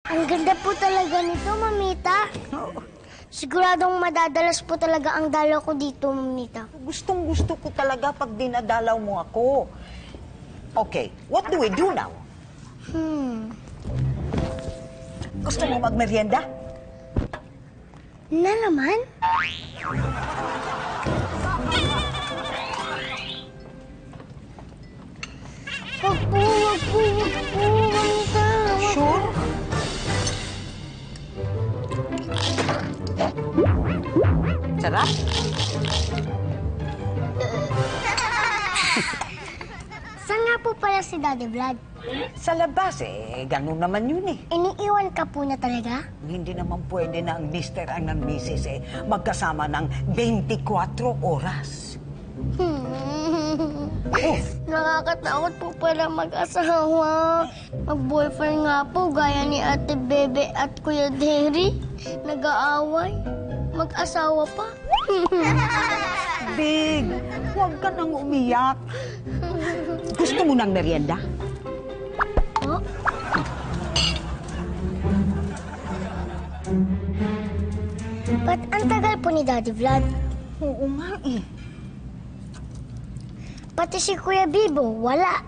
Ang ganda po talaga nito, Mamita. Siguradong madadalas po talaga ang dalaw ko dito, Mamita. Gustong-gusto ko talaga pag dinadalaw mo ako. Okay, what do we do now? Gusto mo magmerienda? Na naman? Wag po, Mamita. Sure? Sarap? Saan nga po pala si Daddy Vlad? Sa labas ganun naman yun Iniiwan ka po na talaga? Hindi naman pwede na ang mister ang ng misis magkasama ng 24 oras. Nakakatakot po pala mag-asawa. Mag-boyfriend nga po, gaya ni Ate Bebe at Kuya Derry. Nag-aaway. Mag-asawa pa. Big, huwag ka nang umiyak. Gusto mo ng merienda? Oh? Ba't ang tagal po ni Daddy Vlad? Oo nga Pati si Kuya Bibo, wala.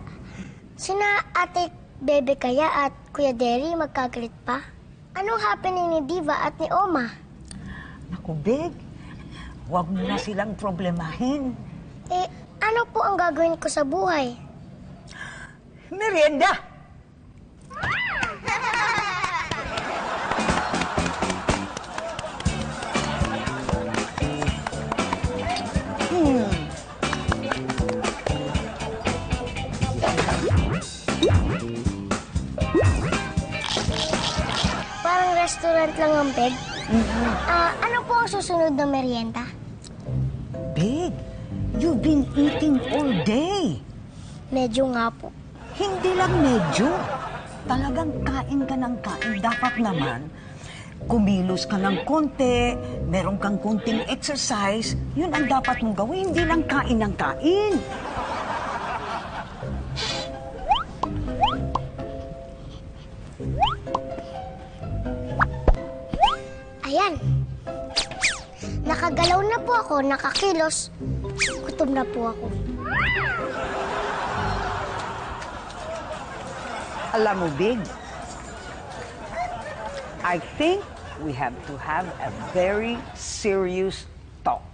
Sina Ate Bebe kaya at Kuya Derry magkagalit pa? Anong happening ni Diva at ni Oma? Naku, Big, huwag mo na silang problemahin. Ano po ang gagawin ko sa buhay? Merienda! Parang restaurant lang ang bed. Ano po ang susunod na merienda? Big, you've been eating all day. Medyo nga po. Hindi lang medyo. Talagang kain ka ng kain. Dapat naman, kumilos ka ng konti, meron kang konting exercise, yun ang dapat mong gawin. Hindi lang kain ng kain. Ayan. Nakagalaw na po ako, nakakilos. Gutom na po ako. Alam mo, Big, I think we have to have a very serious talk.